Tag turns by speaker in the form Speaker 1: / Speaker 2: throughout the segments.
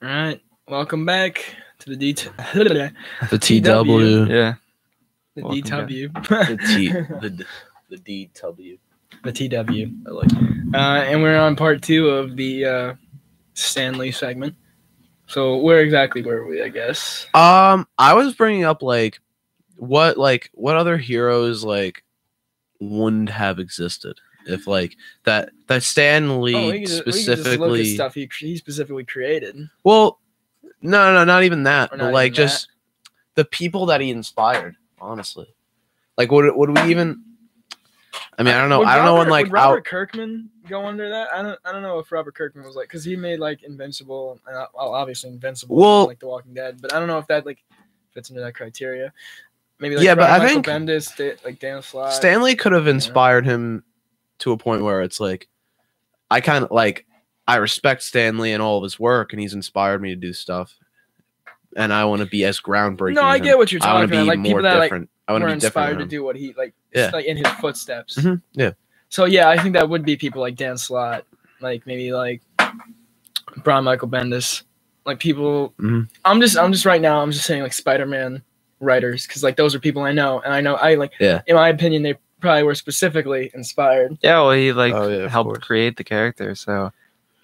Speaker 1: All right, welcome back to the
Speaker 2: The TW.
Speaker 3: Yeah.
Speaker 1: the
Speaker 3: Welcome
Speaker 1: DW.
Speaker 2: The DW.
Speaker 1: The TW.
Speaker 2: I like that.
Speaker 1: And we're on part 2 of the Stan Lee segment. So where exactly were we, I guess?
Speaker 2: I was bringing up what other heroes wouldn't have existed if that Stan Lee
Speaker 1: we can just look at
Speaker 2: specifically.
Speaker 1: stuff he specifically created.
Speaker 2: Well, no, not even that.
Speaker 1: Or
Speaker 2: But
Speaker 1: not even
Speaker 2: just the people that he inspired. Honestly, would we even? I mean, I don't know. I don't know when
Speaker 1: would Robert Kirkman go under that? I don't know if Robert Kirkman was because he made Invincible, and obviously Invincible, was, The Walking Dead, but I don't know if that fits into that criteria. Maybe
Speaker 2: but I think
Speaker 1: Bendis, Dan Slott.
Speaker 2: Stan Lee could have inspired him to a point where it's I kind of I respect Stan Lee and all of his work, and he's inspired me to do stuff, and I want to be as groundbreaking.
Speaker 1: No, I get what you're talking about.
Speaker 2: People that
Speaker 1: I want to be inspired to do what he in his footsteps.
Speaker 2: Mm-hmm. Yeah.
Speaker 1: So yeah, I think that would be people like Dan Slott, maybe Brian Michael Bendis, people.
Speaker 2: Mm-hmm.
Speaker 1: I'm just right now. I'm just saying Spider-Man writers because those are people I know, and I know in my opinion they probably were specifically inspired.
Speaker 3: Yeah, well, he
Speaker 2: helped
Speaker 3: create the character, so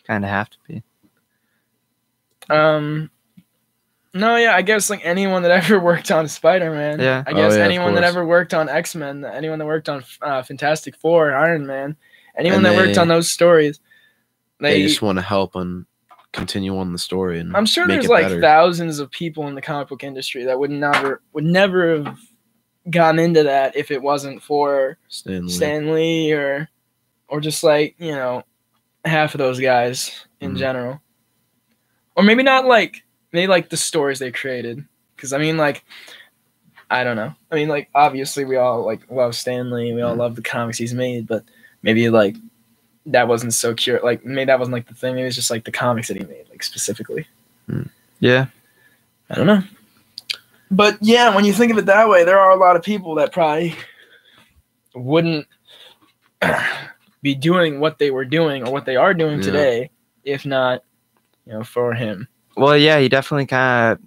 Speaker 3: kind of have to be.
Speaker 1: No, yeah, I guess anyone that ever worked on Spider-Man.
Speaker 3: Yeah.
Speaker 1: I guess anyone that ever worked on X-Men, anyone that worked on Fantastic Four, Iron Man, anyone that worked on those stories.
Speaker 2: They just want to help and continue on the story, and
Speaker 1: I'm sure there's thousands of people in the comic book industry that would never have gotten into that if it wasn't for Stan Lee or just half of those guys in general. Or maybe not maybe the stories they created, because I don't know. Obviously we all love Stan Lee, we all love the comics he's made, but maybe that wasn't so maybe that wasn't the thing. Maybe it's just the comics that he made specifically.
Speaker 3: Yeah,
Speaker 1: I don't know. But yeah, when you think of it that way, there are a lot of people that probably wouldn't be doing what they were doing or what they are doing today if not for him.
Speaker 3: Well, yeah, he definitely kind of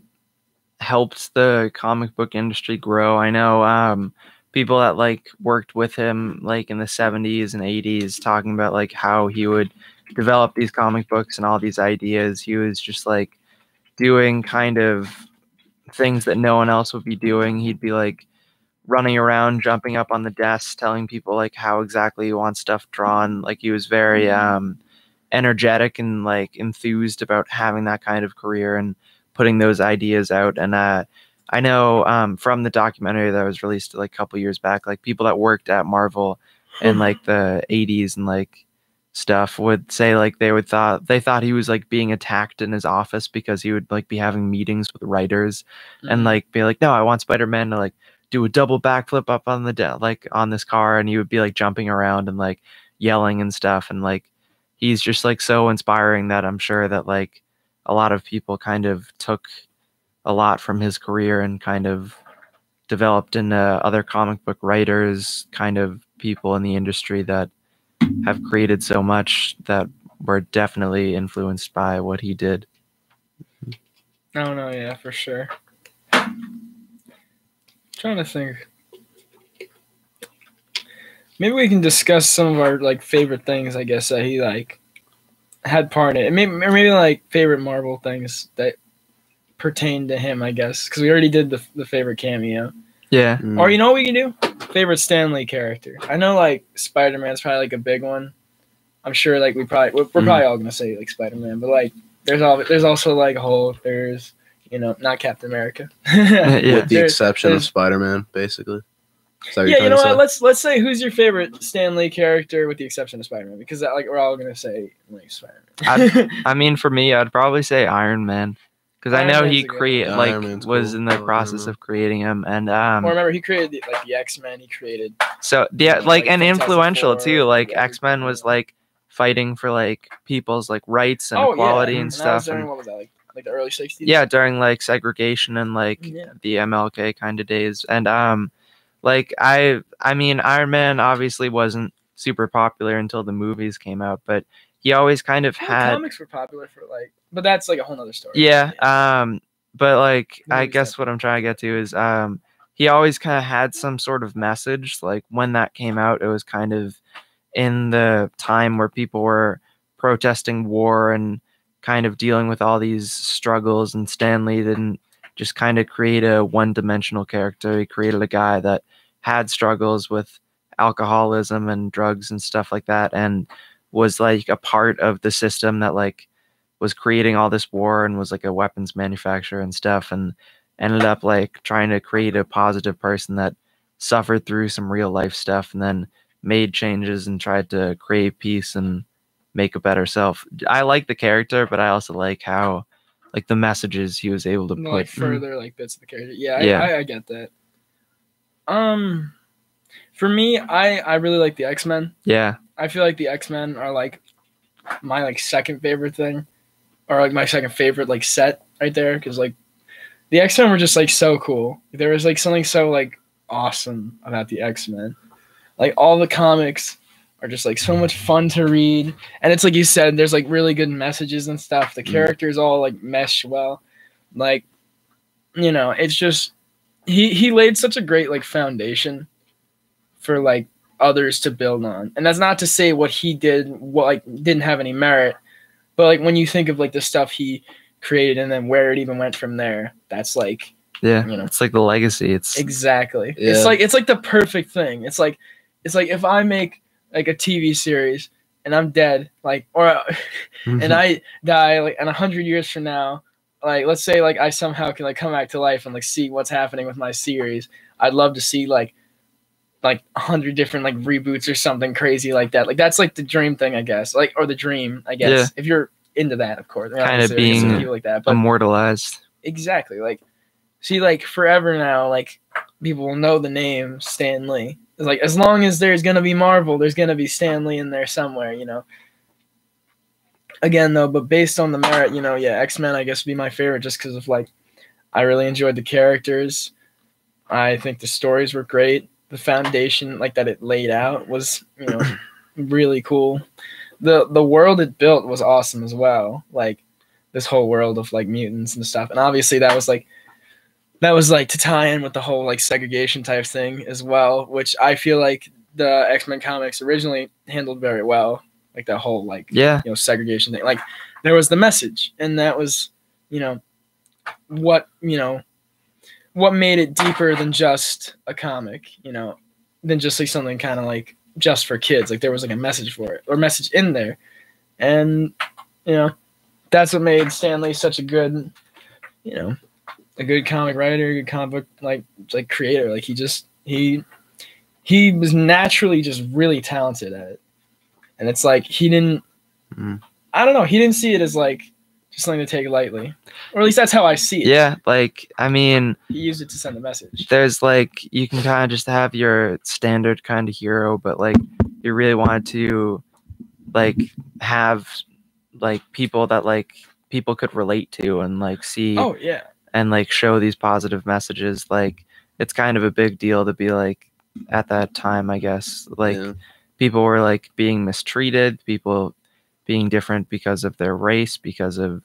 Speaker 3: helped the comic book industry grow. I know people that worked with him in the 70s and 80s talking about how he would develop these comic books and all these ideas. He was just doing kind of things that no one else would be doing. He'd be running around, jumping up on the desk, telling people how exactly he wants stuff drawn. He was very energetic and enthused about having that kind of career and putting those ideas out. And I know from the documentary that was released a couple years back, people that worked at Marvel in the 80s and stuff would say they thought he was on attacked in his office because he would be having meetings with writers and be no, I want Spider-Man to do a double backflip up on the on this car, and he would be jumping around and yelling and stuff, and he's just so inspiring that I'm sure that a lot of people kind of took a lot from his career and kind of developed into other comic book writers, kind of people in the industry that have created so much that were definitely influenced by what he did.
Speaker 1: Oh no, yeah, for sure. Trying to think. Maybe we can discuss some of our favorite things, I guess, that he had part in it. Maybe favorite Marvel things that pertain to him, I guess, because we already did the favorite cameo.
Speaker 3: Yeah.
Speaker 1: Or you know what we can do? Favorite Stan Lee character. I know Spider-Man's probably a big one. I'm sure we're probably all gonna say Spider-Man, but there's also Hulk. There's not Captain America.
Speaker 2: With the exception of Spider-Man, basically.
Speaker 1: Yeah, you know what? Let's say who's your favorite Stan Lee character with the exception of Spider-Man, because we're all gonna say Spider-Man.
Speaker 3: I mean, for me, I'd probably say Iron Man, because I know he was in the process of creating him, and
Speaker 1: remember he created the X-Men. He created
Speaker 3: and influential too. X-Men was fighting for people's people's equality and stuff.
Speaker 1: During, what was that the early 60s?
Speaker 3: Yeah, during segregation and the MLK kind of days, and I mean, Iron Man obviously wasn't super popular until the movies came out, but he always kind of
Speaker 1: Well,
Speaker 3: had
Speaker 1: comics were popular for like, but that's like a whole nother story.
Speaker 3: yeah. But like
Speaker 1: The
Speaker 3: I
Speaker 1: movies
Speaker 3: guess what I'm trying to get to is he always kind of had some sort of message. Like when that came out, it was kind of in the time where people were protesting war and kind of dealing with all these struggles, and Stan Lee didn't just kind of create a one-dimensional character. He created a guy that had struggles with alcoholism and drugs and stuff like that, and was like a part of the system that like was creating all this war and was like a weapons manufacturer and stuff, and ended up like trying to create a positive person that suffered through some real life stuff and then made changes and tried to create peace and make a better self. I like the character, but I also like how like the messages he was able to put
Speaker 1: like further like bits of the character. Yeah,
Speaker 3: Yeah.
Speaker 1: I get that. For me, I really like the X-Men.
Speaker 3: Yeah.
Speaker 1: I feel like the X-Men are like my like second favorite thing, or like my second favorite like set right there, because like the X-Men were just like so cool. There was like something so like awesome about the X-Men. Like all the comics are just like so much fun to read, and it's like you said, there's like really good messages and stuff. The characters all like mesh well, like it's just he laid such a great like foundation for like others to build on. And that's not to say what he did like didn't have any merit, but like when you think of like the stuff he created and then where it even went from there, that's like
Speaker 3: it's like the legacy. It's
Speaker 1: exactly.
Speaker 2: Yeah.
Speaker 1: It's like the perfect thing. It's like if I make like a TV series and I'm dead, like, or and I die like in 100 years from now, like let's say like I somehow can like come back to life and like see what's happening with my series. I'd love to see like 100 different like reboots or something crazy like that. Like that's like the dream thing, I guess. Like, or the dream, I guess.
Speaker 3: Yeah.
Speaker 1: If you're into that, of course.
Speaker 3: kind of being
Speaker 1: people like that, but
Speaker 3: immortalized.
Speaker 1: exactly. Like, see, like forever now, like people will know the name Stan Lee. It's like as long as there's gonna be Marvel, there's gonna be Stan Lee in there somewhere, Again, though, but based on the merit, X-Men, I guess, would be my favorite just because of like I really enjoyed the characters. I think the stories were great. The foundation like that it laid out was really cool. The world it built was awesome as well, like this whole world of like mutants and stuff, and obviously that was like to tie in with the whole like segregation type thing as well, which I feel like the X-Men comics originally handled very well, like that whole like segregation thing. Like there was the message, and that was what made it deeper than just a comic, than just like something kind of like just for kids. Like there was like a message for it or message in there. And, that's what made Stan Lee such a good, a good comic writer, a good comic book, like creator. Like he was naturally just really talented at it. And it's like, he didn't, I don't know. He didn't see it as like, just something to take lightly, or at least that's how I see it.
Speaker 3: Yeah, like I mean,
Speaker 1: he used it to send a message.
Speaker 3: There's like you can kind of just have your standard kind of hero, but like you really wanted to like have like people that like people could relate to and like see.
Speaker 1: Oh yeah.
Speaker 3: And like show these positive messages. Like it's kind of a big deal to be like at that time, I guess. Like people were like being mistreated, people being different because of their race, because of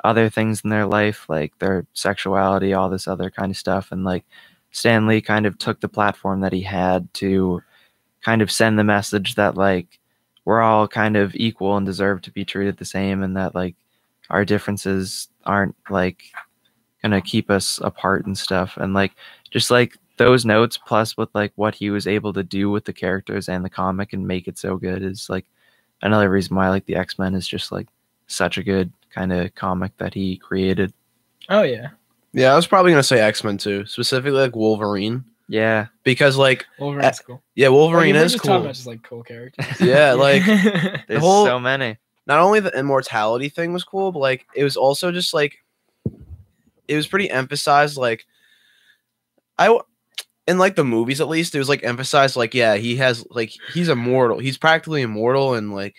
Speaker 3: other things in their life, like their sexuality, all this other kind of stuff. And like Stan Lee kind of took the platform that he had to kind of send the message that like we're all kind of equal and deserve to be treated the same, and that like our differences aren't like gonna keep us apart and stuff. And like just like those notes plus with like what he was able to do with the characters and the comic and make it so good is like another reason why like the X-Men is just like such a good kind of comic that he created.
Speaker 1: Oh yeah.
Speaker 2: Yeah, I was probably gonna say X-Men too, specifically like Wolverine.
Speaker 3: Yeah,
Speaker 2: because like
Speaker 1: Wolverine's cool.
Speaker 2: Yeah, Wolverine
Speaker 1: like,
Speaker 2: is
Speaker 1: just
Speaker 2: cool.
Speaker 1: Talking about just like cool characters.
Speaker 2: Yeah, like
Speaker 3: there's so many.
Speaker 2: Not only the immortality thing was cool, but like it was also just like it was pretty emphasized. Like in like the movies at least, it was like emphasized like he has like he's immortal. He's practically immortal, and like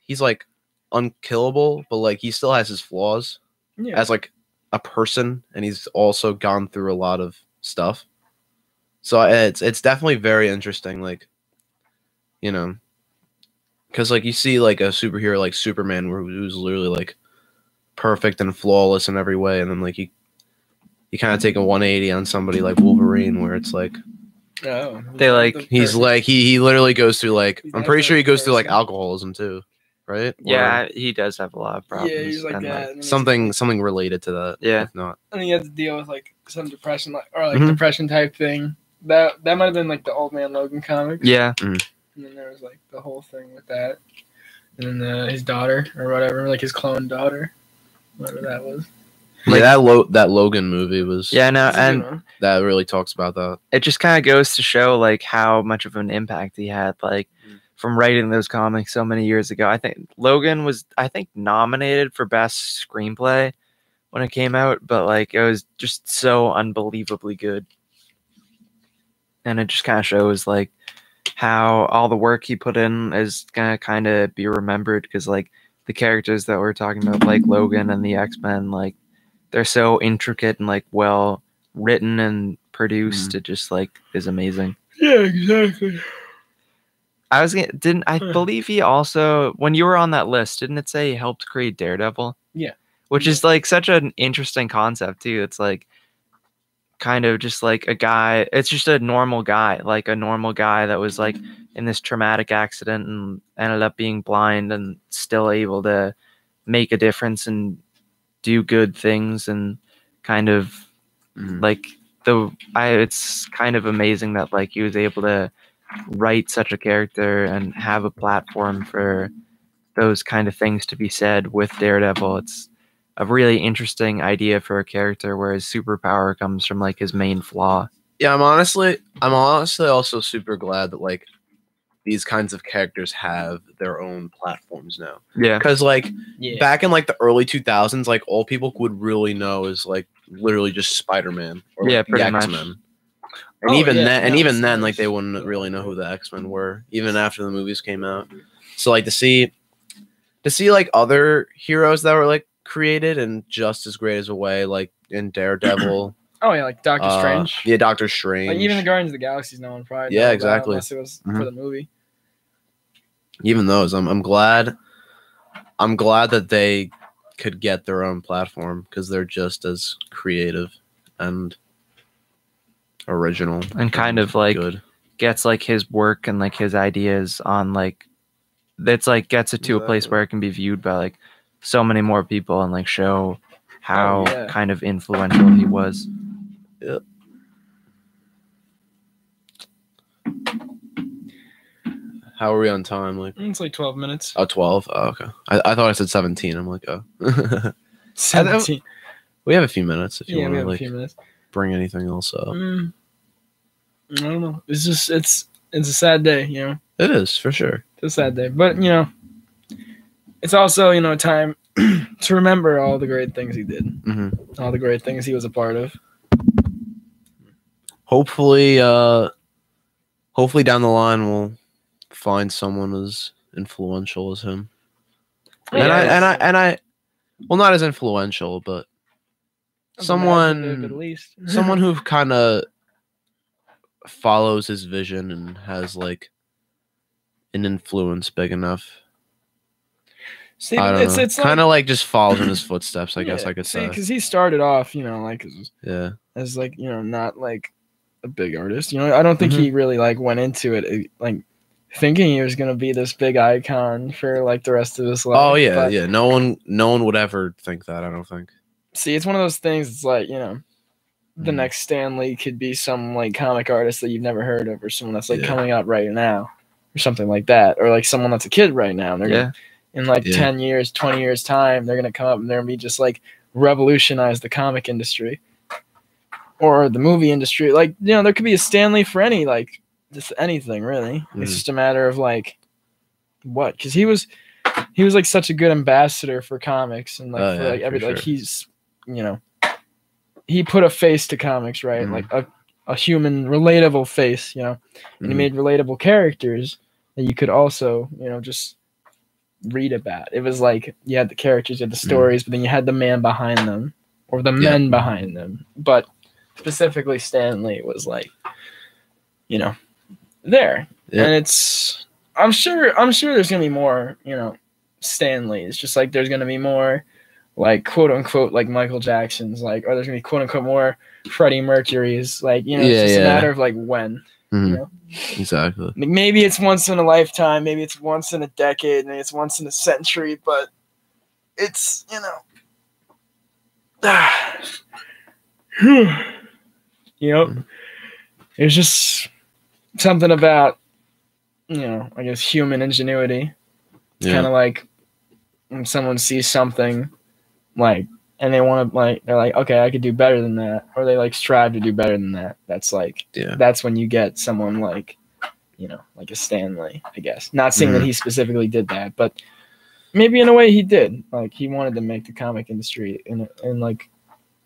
Speaker 2: he's like unkillable, but like he still has his flaws as like a person, and he's also gone through a lot of stuff. So it's definitely very interesting. Like because like you see like a superhero like Superman who's literally like perfect and flawless in every way, and then like you kind of take a 180 on somebody like Wolverine, where it's like
Speaker 3: They like
Speaker 2: he's like he literally goes through like I'm pretty sure he goes through like
Speaker 1: person.
Speaker 2: alcoholism too, right?
Speaker 3: Yeah, he does have a lot of problems.
Speaker 1: Yeah, he's like
Speaker 3: and,
Speaker 1: that.
Speaker 3: like,
Speaker 1: and
Speaker 2: something related to that.
Speaker 3: Yeah.
Speaker 2: If not.
Speaker 1: And he had to deal with like some depression, or like
Speaker 2: Mhm.
Speaker 1: depression type thing. That might have been like the Old Man Logan comics.
Speaker 3: yeah.
Speaker 1: And then there was like the whole thing with that, and then his daughter or whatever, like his clone daughter, whatever that was.
Speaker 2: Like, that Logan movie was
Speaker 3: No,
Speaker 1: It's a good
Speaker 3: and
Speaker 1: one.
Speaker 2: that really talks about that.
Speaker 3: it just kind of goes to show like how much of an impact he had, like from writing those comics so many years ago. I think Logan was, nominated for best screenplay when it came out, but like it was just so unbelievably good, and it just kind of shows like how all the work he put in is gonna kind of be remembered, because like the characters that we're talking about, like Logan and the X-Men, like they're so intricate and like well written and produced. It just like is amazing.
Speaker 1: Yeah, exactly.
Speaker 3: I believe he also, when you were on that list, didn't it say he helped create Daredevil?
Speaker 1: Yeah.
Speaker 3: Which is like such an interesting concept too. It's like kind of just like a guy, it's just a normal guy that was like in this traumatic accident and ended up being blind and still able to make a difference and do good things, and kind of like it's kind of amazing that like he was able to write such a character and have a platform for those kind of things to be said with Daredevil. It's a really interesting idea for a character where his superpower comes from like his main flaw.
Speaker 2: Yeah, I'm honestly also super glad that like these kinds of characters have their own platforms now.
Speaker 3: Yeah.
Speaker 2: Because like
Speaker 1: Yeah.
Speaker 2: back in like the early 2000s, like all people would really know is like literally just Spider-Man or like, the
Speaker 3: pretty much.
Speaker 2: X-Men. And
Speaker 1: Oh,
Speaker 2: even
Speaker 1: yeah,
Speaker 2: then, and
Speaker 1: no,
Speaker 2: even
Speaker 1: it's
Speaker 2: then,
Speaker 1: nice.
Speaker 2: like they wouldn't really know who the X-Men were, even after the movies came out. So like to see like other heroes that were like created and just as great as a way, like in Daredevil.
Speaker 1: Oh yeah, like Doctor Strange.
Speaker 2: Yeah, Doctor Strange.
Speaker 1: Like even the Guardians of the Galaxy, no one probably.
Speaker 2: Yeah,
Speaker 1: know
Speaker 2: exactly.
Speaker 1: Unless it was for the movie.
Speaker 2: Even those, I'm glad that they could get their own platform, because they're just as creative and original
Speaker 3: and kind of like
Speaker 2: good.
Speaker 3: Gets like his work and like his ideas on like, that's like gets it to a place where it can be viewed by like so many more people and like show how kind of influential he was.
Speaker 2: Yep. How are we on time? Like
Speaker 1: It's like 12 minutes.
Speaker 2: Oh, 12? Oh, okay. I thought I said 17. I'm like, oh.
Speaker 1: 17.
Speaker 2: We have a few minutes if you
Speaker 1: Yeah,
Speaker 2: want
Speaker 1: we
Speaker 2: to
Speaker 1: have a
Speaker 2: like
Speaker 1: few minutes.
Speaker 2: bring anything else up.
Speaker 1: I don't know. It's just it's a sad day, you know.
Speaker 2: It is for sure.
Speaker 1: It's a sad day, but you know, it's also time to remember all the great things he did, all the great things he was a part of.
Speaker 2: Hopefully down the line we'll find someone as influential as him. And I well, not as influential, but someone
Speaker 1: at least
Speaker 2: someone who kind of follows his vision and has like an influence big enough.
Speaker 1: See,
Speaker 2: I don't know.
Speaker 1: it's
Speaker 2: kind of like just follows in his footsteps, I guess I could say.
Speaker 1: because he started off, like as like not like a big artist. I don't think he really like went into it like thinking he was gonna be this big icon for like the rest of his life.
Speaker 2: Oh yeah, yeah. No one would ever think that. I don't think.
Speaker 1: See, it's one of those things. It's like the next Stan Lee could be some like comic artist that you've never heard of, or someone that's like coming up right now, or something like that, or like someone that's a kid right now. And they're gonna, in like 10 years, 20 years time, they're gonna come up and they're gonna be just like revolutionize the comic industry or the movie industry. Like there could be a Stan Lee for any like just anything really. It's just a matter of like what, because he was like such a good ambassador for comimes and like for like everything. Like he's he put a face to comics, right? Like a human, relatable face, and he made relatable characters that you could also, just read about. It was like you had the characters, you had the stories, but then you had the man behind them or the men behind them. But specifically, Stan Lee was like, there, and it's I'm sure there's gonna be more, Stan Lee. It's just like there's gonna be more, like quote unquote, like Michael Jackson's, like, or there's gonna be quote unquote more Freddie Mercury's, like, it's just a matter of like when,
Speaker 2: Exactly.
Speaker 1: Like, maybe it's once in a lifetime, maybe it's once in a decade, maybe it's once in a century, but it's It's just something about, I guess human ingenuity. It's kind of like when someone sees something, like, and they want to, like, they're like, okay, I could do better than that, or they like strive to do better than that. That's like, that's when you get someone like, like a Stan Lee, I guess. Not saying that he specifically did that, but maybe in a way he did. Like, he wanted to make the comic industry in like,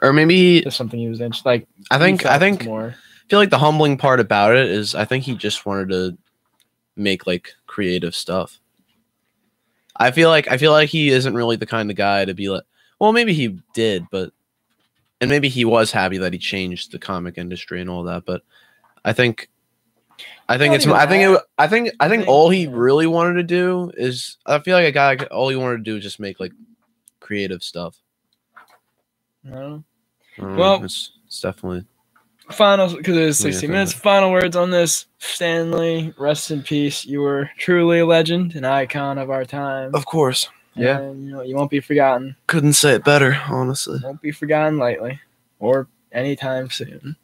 Speaker 2: or maybe
Speaker 1: there's something he was interested. Like,
Speaker 2: I feel like the humbling part about it is I think he just wanted to make like creative stuff. I feel like he isn't really the kind of guy to be like, well, maybe he did, but, and maybe he was happy that he changed the comic industry and all that, but I think all he really wanted to do is, I feel like a guy, all he wanted to do is just make like creative stuff.
Speaker 1: No.
Speaker 2: Well, it's definitely
Speaker 1: final, because it is 60 minutes. Final words on this. Stan Lee, rest in peace. You were truly a legend, an icon of our time.
Speaker 2: Of course. Yeah.
Speaker 1: And, you won't be forgotten.
Speaker 2: Couldn't say it better, honestly.
Speaker 1: Won't be forgotten lightly or anytime soon.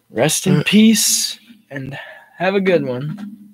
Speaker 1: Rest in peace and have a good one.